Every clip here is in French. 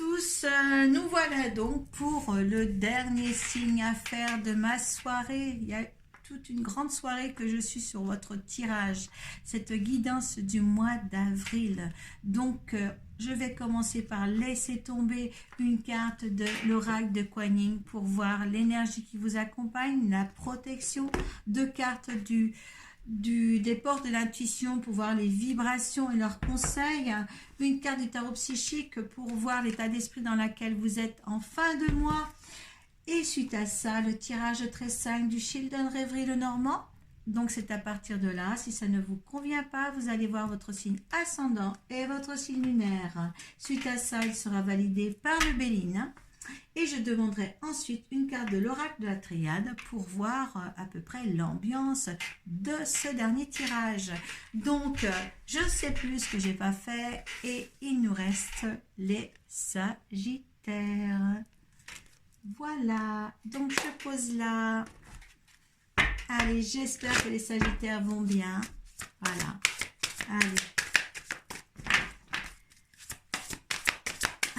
tous, nous voilà donc pour le dernier signe à faire de ma soirée. Il y a toute une grande soirée que je suis sur votre tirage, cette guidance du mois d'avril. Donc, je vais commencer par laisser tomber une carte de l'oracle de Kuan Yin pour voir l'énergie qui vous accompagne, la protection, deux cartes des portes de l'intuition pour voir les vibrations et leurs conseils, une carte du tarot psychique pour voir l'état d'esprit dans lequel vous êtes en fin de mois, et suite à ça le tirage très 5 du Children Rêverie le Normand. Donc c'est à partir de là, si ça ne vous convient pas, vous allez voir votre signe ascendant et votre signe lunaire. Suite à ça, il sera validé par le Béline. Et je demanderai ensuite une carte de l'oracle de la triade pour voir à peu près l'ambiance de ce dernier tirage. Donc, je ne sais plus ce que j'ai pas fait et il nous reste les Sagittaires. Voilà, donc je pose là. Allez, j'espère que les Sagittaires vont bien. Voilà, allez.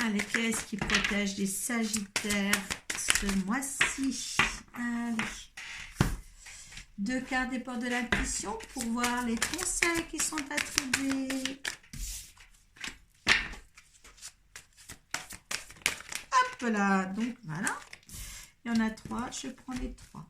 Allez, qu'est-ce qui protège les Sagittaires ce mois-ci? Allez. Deux cartes des portes de l'intuition pour voir les conseils qui sont attribués. Hop là, donc voilà. Il y en a trois, je prends les trois.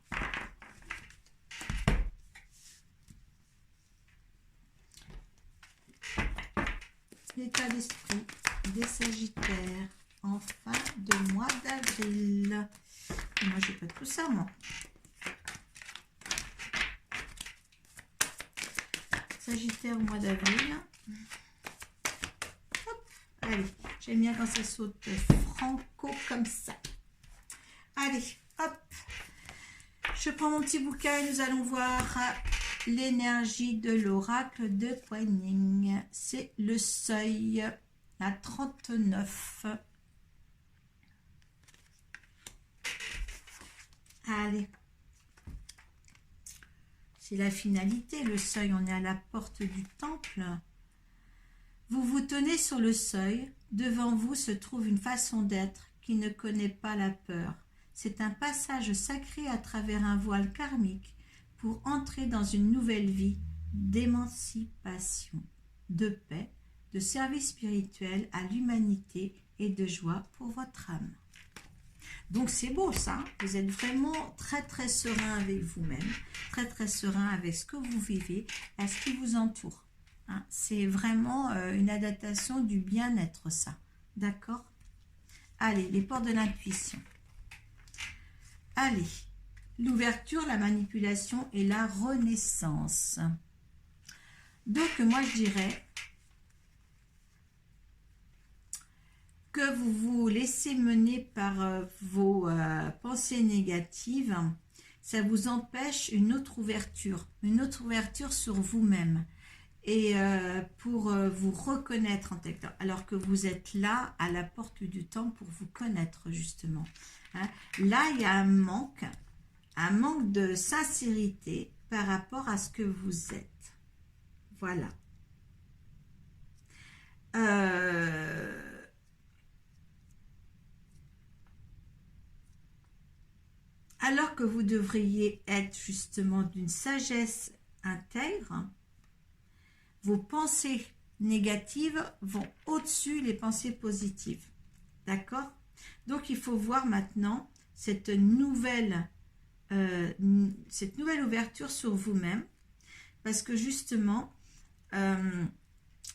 L'état d'esprit des Sagittaires en fin de mois d'avril. Moi, j'ai pas tout ça, moi. Sagittaire au mois d'avril. Allez, j'aime bien quand ça saute franco comme ça. Allez, hop. Je prends mon petit bouquin et nous allons voir l'énergie de l'oracle de Kuan Yin. C'est le seuil à 39. Allez. C'est la finalité, le seuil. On est à la porte du temple. Vous vous tenez sur le seuil. Devant vous se trouve une façon d'être qui ne connaît pas la peur. C'est un passage sacré à travers un voile karmique pour entrer dans une nouvelle vie d'émancipation, de paix, de service spirituel à l'humanité et de joie pour votre âme. Donc c'est beau ça, vous êtes vraiment très très serein avec vous-même, très très serein avec ce que vous vivez, à ce qui vous entoure. Hein, c'est vraiment une adaptation du bien-être ça, d'accord? Allez, les portes de l'intuition. Allez, l'ouverture, la manipulation et la renaissance. Donc moi je dirais que vous vous laissez mener par vos pensées négatives, ça vous empêche une autre ouverture sur vous-même et pour vous reconnaître en tant que tel, alors que vous êtes là à la porte du temps pour vous connaître justement. Hein. Là, il y a un manque de sincérité par rapport à ce que vous êtes. Voilà. Alors que vous devriez être justement d'une sagesse intègre, vos pensées négatives vont au-dessus des pensées positives. D'accord? Donc, il faut voir maintenant cette nouvelle ouverture sur vous-même, parce que justement,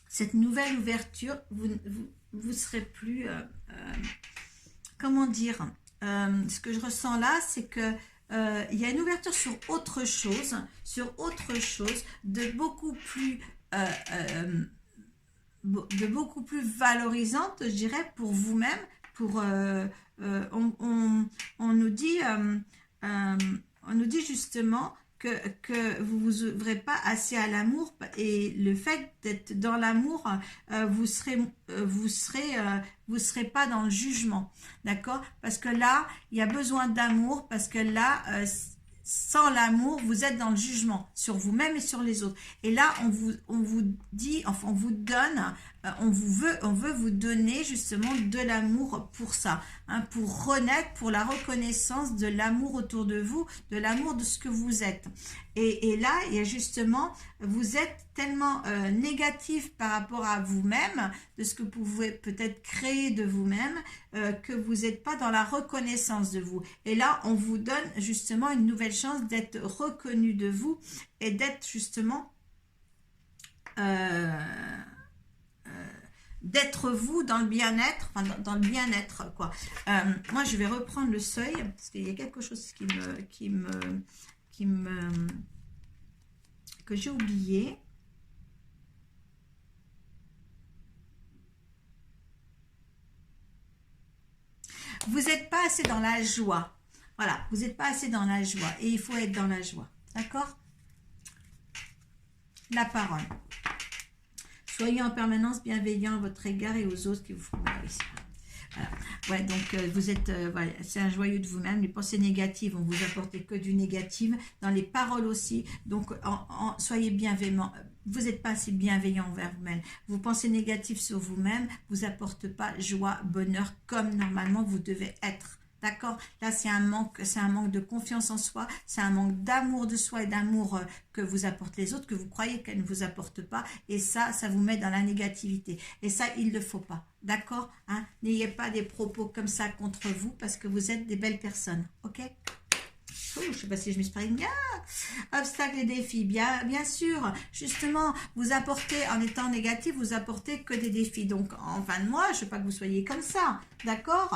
cette nouvelle ouverture, vous serez plus, comment dire, ce que je ressens là, c'est que il y a une ouverture sur autre chose, de beaucoup plus valorisante, je dirais, pour vous-même. On nous dit justement que vous vous ouvrez pas assez à l'amour, et le fait d'être dans l'amour, vous serez pas dans le jugement, d'accord? Parce que là, il y a besoin d'amour, parce que là, Sans l'amour, vous êtes dans le jugement sur vous-même et sur les autres. Et là, on vous dit, enfin, on vous donne, on veut vous donner justement de l'amour pour ça, hein, pour renaître, pour la reconnaissance de l'amour autour de vous, de l'amour de ce que vous êtes. Et là, il y a justement, vous êtes tellement négatif par rapport à vous-même, de ce que vous pouvez peut-être créer de vous-même, que vous n'êtes pas dans la reconnaissance de vous. Et là, on vous donne justement une nouvelle chance d'être reconnu de vous et d'être justement d'être vous dans le bien-être, enfin dans le bien-être quoi. Moi, je vais reprendre le seuil parce qu'il y a quelque chose que j'ai oublié. Vous n'êtes pas assez dans la joie. Voilà, vous n'êtes pas assez dans la joie et il faut être dans la joie. D'accord? La parole. Soyez en permanence bienveillant à votre égard et aux autres qui vous font mal ici. Voilà. Ouais, donc vous êtes, voilà, c'est un joyeux de vous-même. Les pensées négatives, on vous apporte que du négatif. Dans les paroles aussi. Donc, soyez bienveillant. Vous n'êtes pas assez bienveillant envers vous-même. Vos pensées négatives sur vous-même vous apportent pas joie, bonheur comme normalement vous devez être. D'accord? Là, c'est un manque de confiance en soi, c'est un manque d'amour de soi et d'amour que vous apportent les autres, que vous croyez qu'elles ne vous apportent pas. Et ça vous met dans la négativité. Et ça, il ne le faut pas. D'accord? Hein? N'ayez pas des propos comme ça contre vous parce que vous êtes des belles personnes. Ok? Je ne sais pas si je m'exprime bien. Obstacles et défis, bien sûr. Justement, vous apportez, en étant négatif, vous apportez que des défis. Donc, en fin de mois, je ne veux pas que vous soyez comme ça. D'accord?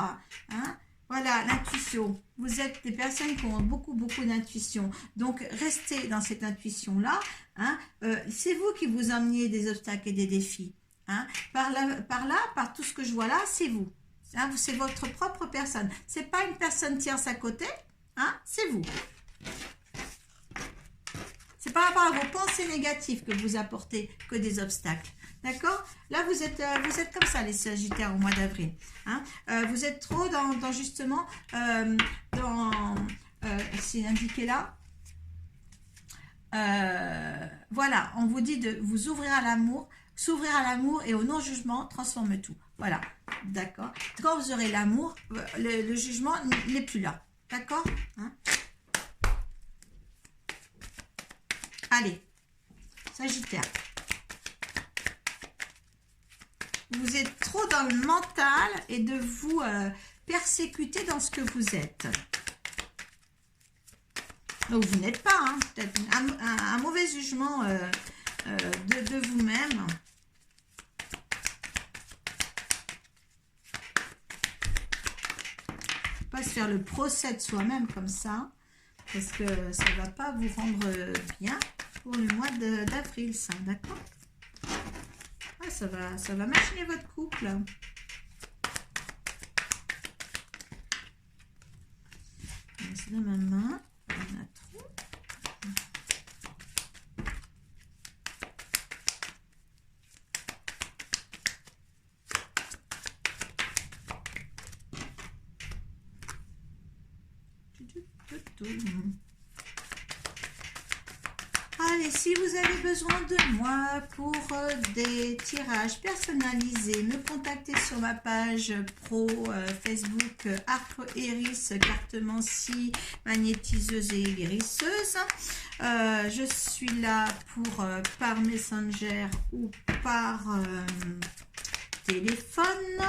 Hein? Voilà, l'intuition. Vous êtes des personnes qui ont beaucoup d'intuition. Donc, restez dans cette intuition-là. Hein. C'est vous qui vous emmeniez des obstacles et des défis. Hein. Par tout ce que je vois là, c'est vous. Hein, c'est votre propre personne. Ce n'est pas une personne tierce à côté. Hein, c'est vous. C'est par rapport à vos pensées négatives que vous apportez que des obstacles. D'accord? Là, vous êtes comme ça, les Sagittaires, au mois d'avril. Hein? Vous êtes trop dans justement, c'est indiqué là. Voilà, on vous dit de vous ouvrir à l'amour, s'ouvrir à l'amour et au non-jugement transforme tout. Voilà, d'accord? Quand vous aurez l'amour, le jugement n'est plus là. D'accord? Hein? Allez, Sagittaire. Vous êtes trop dans le mental et de vous persécuter dans ce que vous êtes. Donc, vous n'êtes pas, hein, peut-être un mauvais jugement de vous-même. Pas se faire le procès de soi-même comme ça, parce que ça ne va pas vous rendre bien pour le mois d'avril, ça, d'accord? Ah, ça va machiner votre couple. C'est dans ma main. On a trop. Allez, si vous avez besoin de moi pour des tirages personnalisés, me contactez sur ma page pro Facebook Arc Iris, cartomancie, magnétiseuse et guérisseuse. Je suis là pour par Messenger ou par téléphone.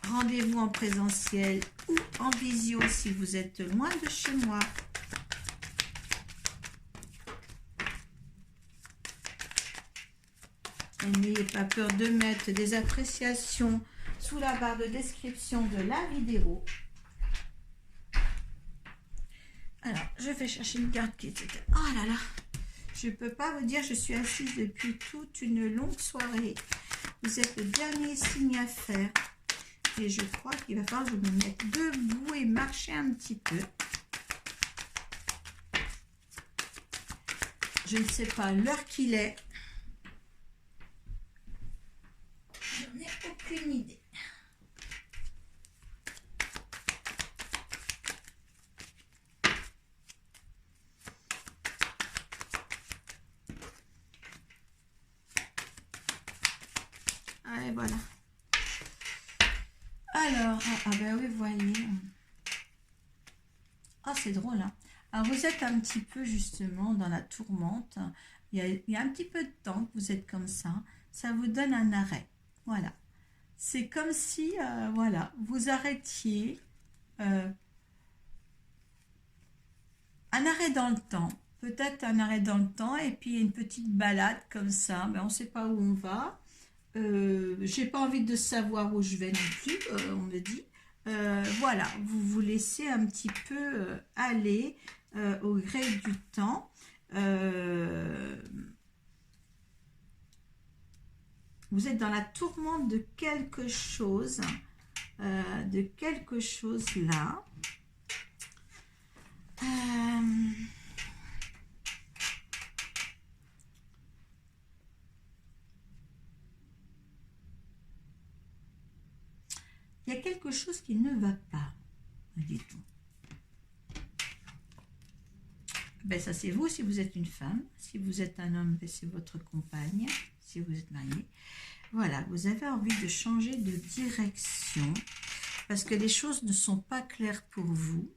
Rendez-vous en présentiel ou en visio si vous êtes loin de chez moi. Et n'ayez pas peur de mettre des appréciations sous la barre de description de la vidéo. Alors, je vais chercher une carte qui était... Oh là là, je ne peux pas vous dire, je suis assise depuis toute une longue soirée. Vous êtes le dernier signe à faire. Et je crois qu'il va falloir que je me mette debout et marcher un petit peu. Je ne sais pas l'heure qu'il est. Je n'ai aucune idée. Allez, voilà. Alors, ben oui, vous voyez. Ah, c'est drôle, hein. Alors, vous êtes un petit peu, justement, dans la tourmente. Il y a un petit peu de temps que vous êtes comme ça. Ça vous donne un arrêt. Voilà. C'est comme si, voilà, vous arrêtiez un arrêt dans le temps. Peut-être un arrêt dans le temps et puis une petite balade comme ça. Mais on ne sait pas où on va. J'ai pas envie de savoir où je vais non plus, on me dit. Voilà, vous vous laissez un petit peu aller au gré du temps. Vous êtes dans la tourmente de quelque chose là. Il y a quelque chose qui ne va pas, dit-on. Ben, ça c'est vous si vous êtes une femme. Si vous êtes un homme, ben, c'est votre compagne. Si vous êtes marié. Voilà, vous avez envie de changer de direction parce que les choses ne sont pas claires pour vous.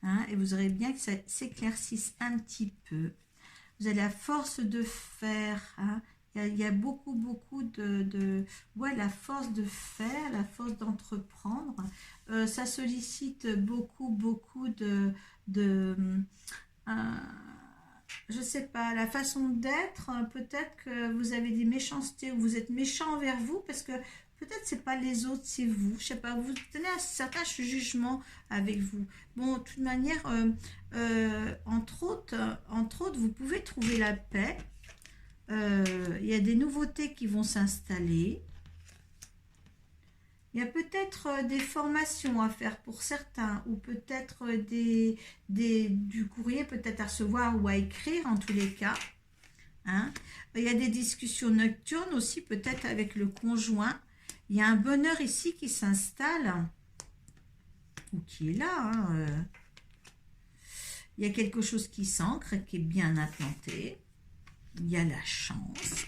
Hein, et vous aurez bien que ça s'éclaircisse un petit peu. Vous avez la force de faire. Hein, il y a beaucoup ouais, la force de faire, la force d'entreprendre. Ça sollicite beaucoup je sais pas, la façon d'être, peut-être que vous avez des méchancetés ou vous êtes méchant envers vous parce que peut-être c'est pas les autres, c'est vous. Je sais pas, vous tenez un certain jugement avec vous. Bon, de toute manière, entre autres, vous pouvez trouver la paix. Il y a des nouveautés qui vont s'installer. Il y a peut-être des formations à faire pour certains ou peut-être du courrier peut-être à recevoir ou à écrire en tous les cas. Hein. Il y a des discussions nocturnes aussi peut-être avec le conjoint. Il y a un bonheur ici qui s'installe ou qui est là. Hein. Il y a quelque chose qui s'ancre, qui est bien implanté. Il y a la chance.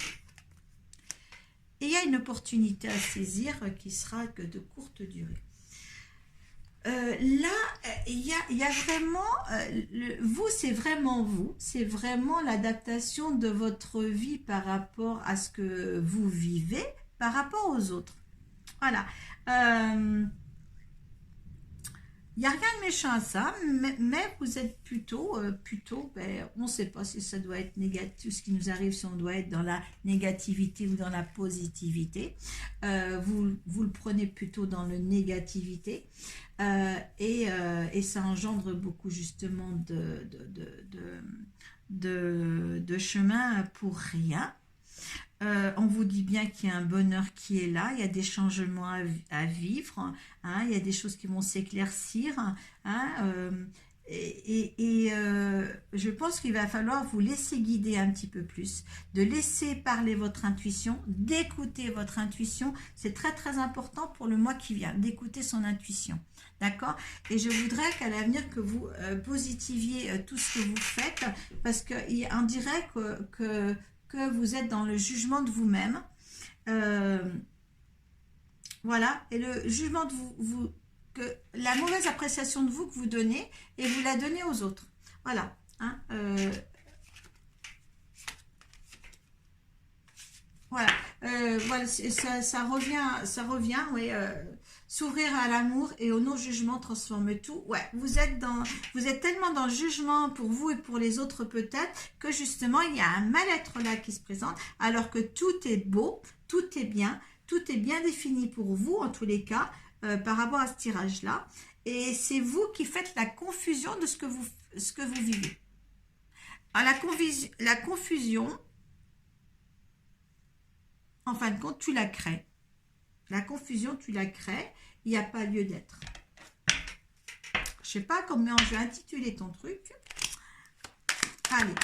Et il y a une opportunité à saisir qui sera que de courte durée. Là, il y a vraiment, vous, c'est vraiment vous. C'est vraiment l'adaptation de votre vie par rapport à ce que vous vivez, par rapport aux autres. Voilà. Il n'y a rien de méchant à ça, mais vous êtes plutôt, ben, on ne sait pas si ça doit être négatif, ce qui nous arrive, si on doit être dans la négativité ou dans la positivité. Vous le prenez plutôt dans la négativité et ça engendre beaucoup justement de chemin pour rien. On vous dit bien qu'il y a un bonheur qui est là, il y a des changements à vivre, hein, il y a des choses qui vont s'éclaircir, hein, je pense qu'il va falloir vous laisser guider un petit peu plus, de laisser parler votre intuition, d'écouter votre intuition, c'est très très important pour le mois qui vient, d'écouter son intuition, d'accord? Et je voudrais qu'à l'avenir que vous positiviez tout ce que vous faites, parce qu'on dirait que vous êtes dans le jugement de vous-même. Voilà. Et le jugement de vous, que la mauvaise appréciation de vous que vous donnez, et vous la donnez aux autres. Voilà. Hein, voilà. Voilà. Ça revient, oui. S'ouvrir à l'amour et au non-jugement transforme tout. Ouais, vous êtes tellement dans le jugement pour vous et pour les autres peut-être que justement il y a un mal-être là qui se présente alors que tout est beau, tout est bien défini pour vous en tous les cas par rapport à ce tirage-là. Et c'est vous qui faites la confusion de ce que vous vivez. Alors, la confusion, en fin de compte, tu la crées. La confusion, tu la crées, il n'y a pas lieu d'être. Je sais pas comment je vais intituler ton truc. Allez.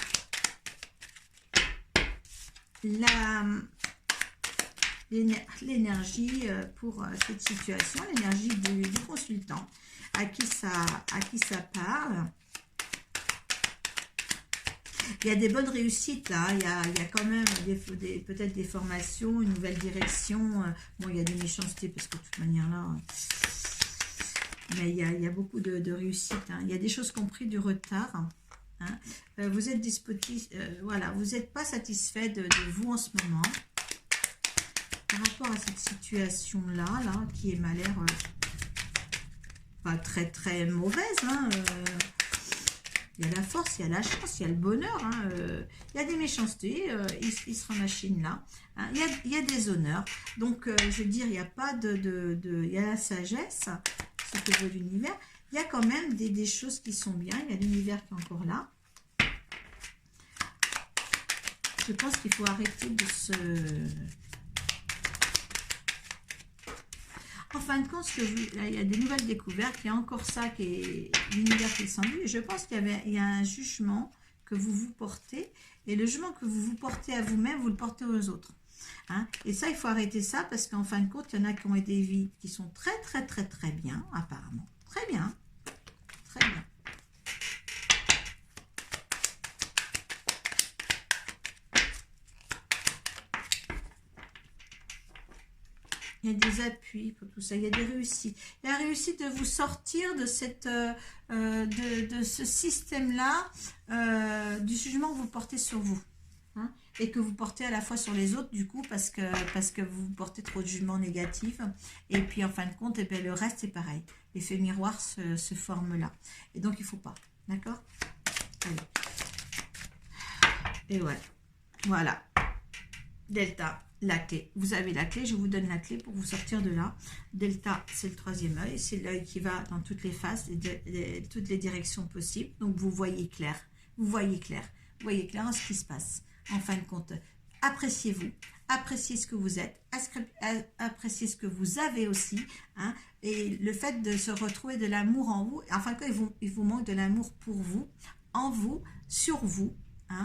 L'énergie pour cette situation, l'énergie du consultant, à qui ça parle. Il y a des bonnes réussites là, il y a quand même peut-être des formations, une nouvelle direction. Bon, il y a des méchancetés parce que de toute manière là, mais il y a beaucoup de réussites. Hein. Il y a des choses qui ont pris du retard. Hein. Vous êtes voilà, vous n'êtes pas satisfait de vous en ce moment. Par rapport à cette situation-là, qui m'a l'air pas très très mauvaise. Hein, il y a la force, il y a la chance, il y a le bonheur. Hein, il y a des méchancetés, il sera machine là. Hein, il y a des honneurs. Donc, je veux dire, il n'y a pas il y a la sagesse, ce que veut l'univers. Il y a quand même des choses qui sont bien. Il y a l'univers qui est encore là. Je pense qu'il faut arrêter de se... En fin de compte, là, il y a des nouvelles découvertes, il y a encore ça qui est l'univers qui est descendu. Et je pense qu'il y a un jugement que vous portez. Et le jugement que vous portez à vous-même, vous le portez aux autres. Hein? Et ça, il faut arrêter ça parce qu'en fin de compte, il y en a qui ont des vies qui sont très, très, très, très bien, apparemment. Très bien. Très bien. Il y a des appuis pour tout ça, il y a des réussites. Il y a la réussite de vous sortir de ce système-là, du jugement que vous portez sur vous. Hein, et que vous portez à la fois sur les autres, du coup, parce que vous portez trop de jugements négatifs. Et puis, en fin de compte, bien, le reste, c'est pareil. L'effet miroir se forme là. Et donc, il ne faut pas. D'accord? Allez. Et ouais. Voilà. Delta. La clé. Vous avez la clé, je vous donne la clé pour vous sortir de là. Delta, c'est le troisième œil. C'est l'œil qui va dans toutes les faces, toutes les directions possibles. Donc, vous voyez clair. Vous voyez clair. Vous voyez clair ce qui se passe. En fin de compte, appréciez-vous. Appréciez ce que vous êtes. Appréciez ce que vous avez aussi. Hein, et le fait de se retrouver de l'amour en vous. Enfin, quand il vous manque de l'amour pour vous, en vous, sur vous. Hein,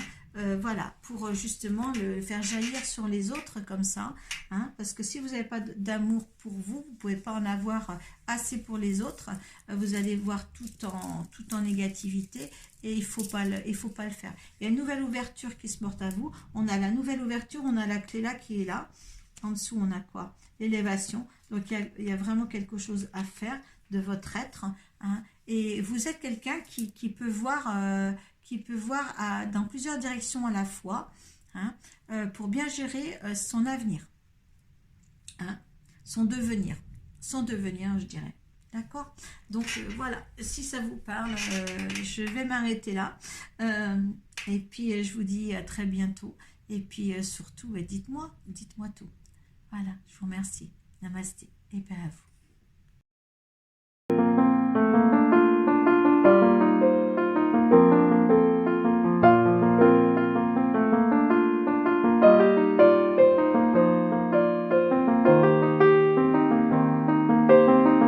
voilà, pour justement le faire jaillir sur les autres comme ça, hein, parce que si vous n'avez pas d'amour pour vous, vous ne pouvez pas en avoir assez pour les autres, vous allez voir tout en négativité et il ne faut pas le faire. Il y a une nouvelle ouverture qui se porte à vous, on a la nouvelle ouverture, on a la clé là qui est là, en dessous on a quoi? L'élévation, donc il y a vraiment quelque chose à faire de votre être, hein, et vous êtes quelqu'un qui peut voir... dans plusieurs directions à la fois, hein, pour bien gérer son avenir, hein, son devenir, je dirais. D'accord? Donc, voilà, si ça vous parle, je vais m'arrêter là. Et puis, je vous dis à très bientôt. Et puis, surtout, dites-moi tout. Voilà, je vous remercie. Namasté et paix à vous.